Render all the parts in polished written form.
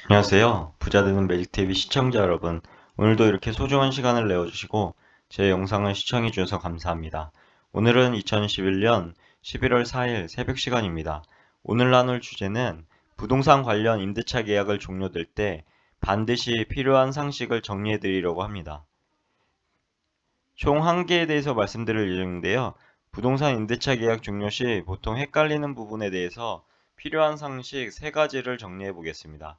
안녕하세요. 부자 되는 매직TV 시청자 여러분. 오늘도 이렇게 소중한 시간을 내어주시고 제 영상을 시청해 주셔서 감사합니다. 오늘은 2021년 11월 4일 새벽 시간입니다. 오늘 나눌 주제는 부동산 관련 임대차 계약을 종료될 때 반드시 필요한 상식을 정리해 드리려고 합니다. 총 1개에 대해서 말씀드릴 예정인데요. 부동산 임대차 계약 종료 시 보통 헷갈리는 부분에 대해서 필요한 상식 3가지를 정리해 보겠습니다.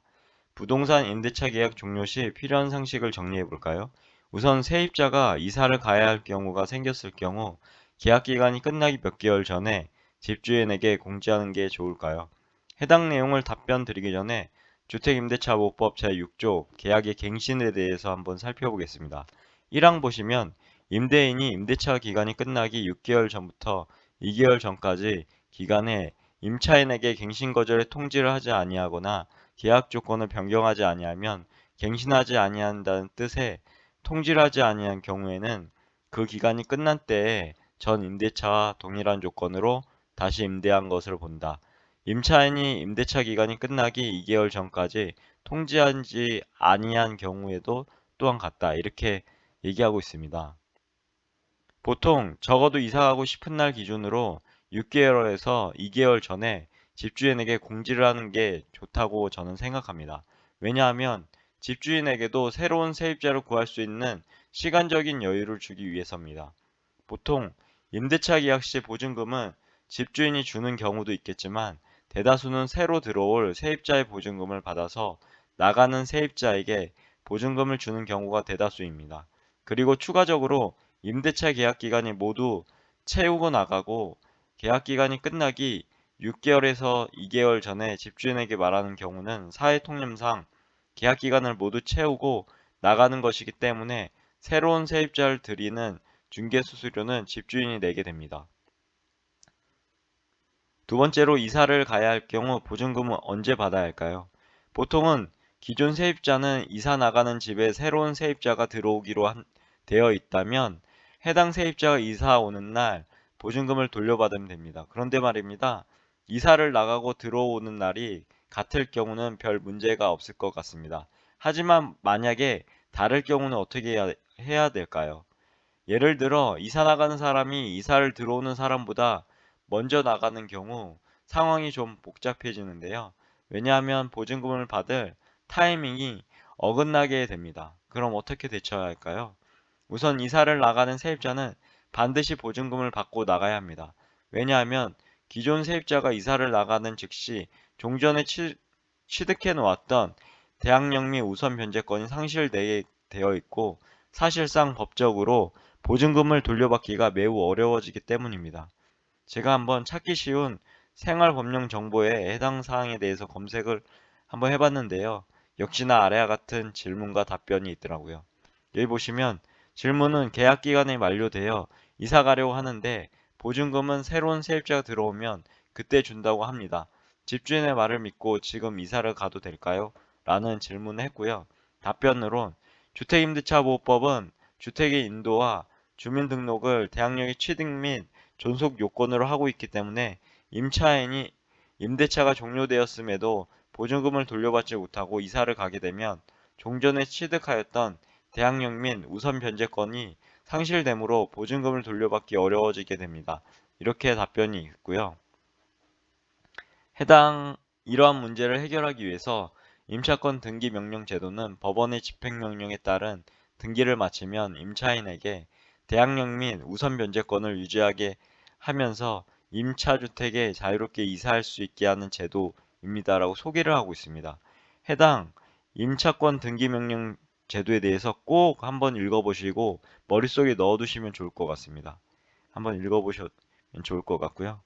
부동산 임대차 계약 종료 시 필요한 상식을 정리해 볼까요? 우선 세입자가 이사를 가야 할 경우가 생겼을 경우 계약 기간이 끝나기 몇 개월 전에 집주인에게 공지하는 게 좋을까요? 해당 내용을 답변 드리기 전에 주택임대차보호법 제6조 계약의 갱신에 대해서 한번 살펴보겠습니다. 1항 보시면 임대인이 임대차 기간이 끝나기 6개월 전부터 2개월 전까지 기간에 임차인에게 갱신 거절의 통지를 하지 아니하거나 계약 조건을 변경하지 아니하면 갱신하지 아니한다는 뜻의 통지를 하지 아니한 경우에는 그 기간이 끝난 때에 전 임대차와 동일한 조건으로 다시 임대한 것을 본다. 임차인이 임대차 기간이 끝나기 2개월 전까지 통지하지 아니한 경우에도 또한 같다. 이렇게 얘기하고 있습니다. 보통 적어도 이사가고 싶은 날 기준으로 6개월에서 2개월 전에 집주인에게 공지를 하는 게 좋다고 저는 생각합니다. 왜냐하면 집주인에게도 새로운 세입자를 구할 수 있는 시간적인 여유를 주기 위해서입니다. 보통 임대차 계약 시 보증금은 집주인이 주는 경우도 있겠지만 대다수는 새로 들어올 세입자의 보증금을 받아서 나가는 세입자에게 보증금을 주는 경우가 대다수입니다. 그리고 추가적으로 임대차 계약 기간이 모두 채우고 나가고 계약 기간이 끝나기 6개월에서 2개월 전에 집주인에게 말하는 경우는 사회통념상 계약 기간을 모두 채우고 나가는 것이기 때문에 새로운 세입자를 들이는 중개수수료는 집주인이 내게 됩니다. 두 번째로 이사를 가야 할 경우 보증금은 언제 받아야 할까요? 보통은 기존 세입자는 이사 나가는 집에 새로운 세입자가 들어오기로 되어 있다면 해당 세입자가 이사 오는 날 보증금을 돌려받으면 됩니다. 그런데 말입니다. 이사를 나가고 들어오는 날이 같을 경우는 별 문제가 없을 것 같습니다. 하지만 만약에 다를 경우는 어떻게 해야 될까요? 예를 들어 이사 나가는 사람이 이사를 들어오는 사람보다 먼저 나가는 경우 상황이 좀 복잡해지는데요. 왜냐하면 보증금을 받을 타이밍이 어긋나게 됩니다. 그럼 어떻게 대처해야 할까요? 우선 이사를 나가는 세입자는 반드시 보증금을 받고 나가야 합니다. 왜냐하면 기존 세입자가 이사를 나가는 즉시 종전에 취득해 놓았던 대항력 및 우선 변제권이 상실되어 있고 사실상 법적으로 보증금을 돌려받기가 매우 어려워지기 때문입니다. 제가 한번 찾기 쉬운 생활법령 정보에 해당 사항에 대해서 검색을 한번 해봤는데요. 역시나 아래와 같은 질문과 답변이 있더라고요. 여기 보시면 질문은 계약 기간이 만료되어 이사 가려고 하는데 보증금은 새로운 세입자가 들어오면 그때 준다고 합니다. 집주인의 말을 믿고 지금 이사를 가도 될까요? 라는 질문을 했고요. 답변으론 주택임대차보호법은 주택의 인도와 주민등록을 대항력의 취득 및 존속 요건으로 하고 있기 때문에 임차인이 임대차가 종료되었음에도 보증금을 돌려받지 못하고 이사를 가게 되면 종전에 취득하였던 대항력 및 우선 변제권이 상실되므로 보증금을 돌려받기 어려워지게 됩니다. 이렇게 답변이 있고요. 이러한 문제를 해결하기 위해서 임차권 등기 명령 제도는 법원의 집행명령에 따른 등기를 마치면 임차인에게 대항력 및 우선 변제권을 유지하게 하면서 임차주택에 자유롭게 이사할 수 있게 하는 제도입니다라고 소개를 하고 있습니다. 해당 임차권 등기 명령 제도에 대해서 꼭 한번 읽어보시고 머릿속에 넣어두시면 좋을 것 같습니다. 한번 읽어보시면 좋을 것 같고요.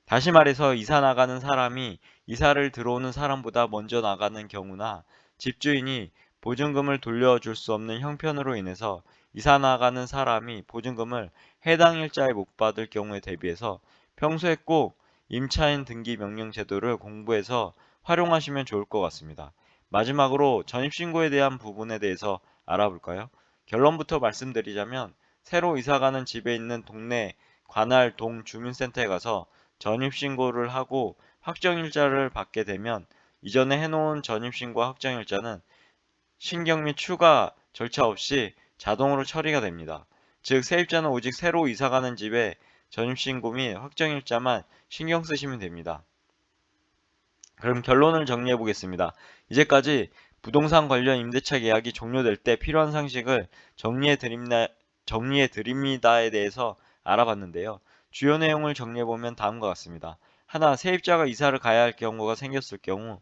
다시 말해서 이사 나가는 사람이 이사를 들어오는 사람보다 먼저 나가는 경우나 집주인이 보증금을 돌려줄 수 없는 형편으로 인해서 이사 나가는 사람이 보증금을 해당 일자에 못 받을 경우에 대비해서 평소에 꼭 임차인 등기 명령 제도를 공부해서 활용하시면 좋을 것 같습니다. 마지막으로 전입신고에 대한 부분에 대해서 알아볼까요? 결론부터 말씀드리자면 새로 이사가는 집에 있는 동네 관할 동 주민센터에 가서 전입신고를 하고 확정일자를 받게 되면 이전에 해놓은 전입신고와 확정일자는 신경 및 추가 절차 없이 자동으로 처리가 됩니다. 즉, 세입자는 오직 새로 이사가는 집에 전입신고 및 확정일자만 신경 쓰시면 됩니다. 그럼 결론을 정리해 보겠습니다. 이제까지 부동산 관련 임대차 계약이 종료될 때 필요한 상식을 정리해 드립니다에 대해서 알아봤는데요. 주요 내용을 정리해 보면 다음과 같습니다. 하나, 세입자가 이사를 가야 할 경우가 생겼을 경우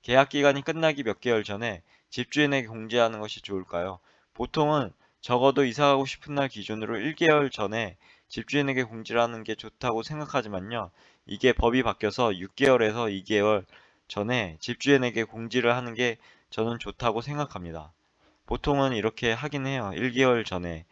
계약 기간이 끝나기 몇 개월 전에 집주인에게 공지하는 것이 좋을까요? 보통은 적어도 이사 가고 싶은 날 기준으로 1개월 전에 집주인에게 공지를 하는 게 좋다고 생각하지만요. 이게 법이 바뀌어서 6개월에서 2개월 전에 집주인에게 공지를 하는 게 저는 좋다고 생각합니다. 보통은 이렇게 하긴 해요. 1개월 전에.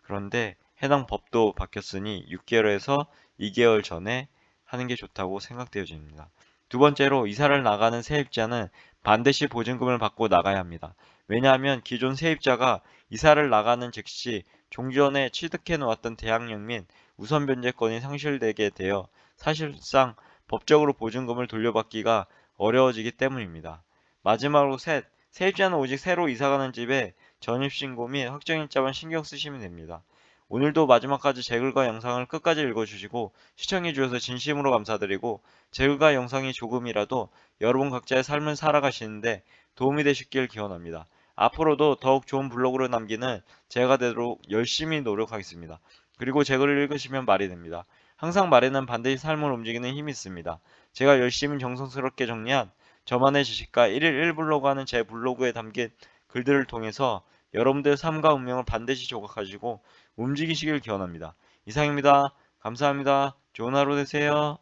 그런데 해당 법도 바뀌었으니 6개월에서 2개월 전에 하는 게 좋다고 생각되어집니다. 두 번째로 이사를 나가는 세입자는 반드시 보증금을 받고 나가야 합니다. 왜냐하면 기존 세입자가 이사를 나가는 즉시 종전에 취득해 놓았던 대항력 및 우선 변제권이 상실되게 되어 사실상 법적으로 보증금을 돌려받기가 어려워지기 때문입니다. 마지막으로 셋, 세입자는 오직 새로 이사가는 집에 전입신고 및 확정일자만 신경 쓰시면 됩니다. 오늘도 마지막까지 제 글과 영상을 끝까지 읽어주시고 시청해주셔서 진심으로 감사드리고, 제 글과 영상이 조금이라도 여러분 각자의 삶을 살아가시는데 도움이 되셨길 기원합니다. 앞으로도 더욱 좋은 블로그를 남기는 제가 되도록 열심히 노력하겠습니다. 그리고 제 글을 읽으시면 말이 됩니다. 항상 말에는 반드시 삶을 움직이는 힘이 있습니다. 제가 열심히 정성스럽게 정리한 저만의 지식과 1일 1블로그 하는 제 블로그에 담긴 글들을 통해서 여러분들의 삶과 운명을 반드시 조각하시고 움직이시길 기원합니다. 이상입니다. 감사합니다. 좋은 하루 되세요.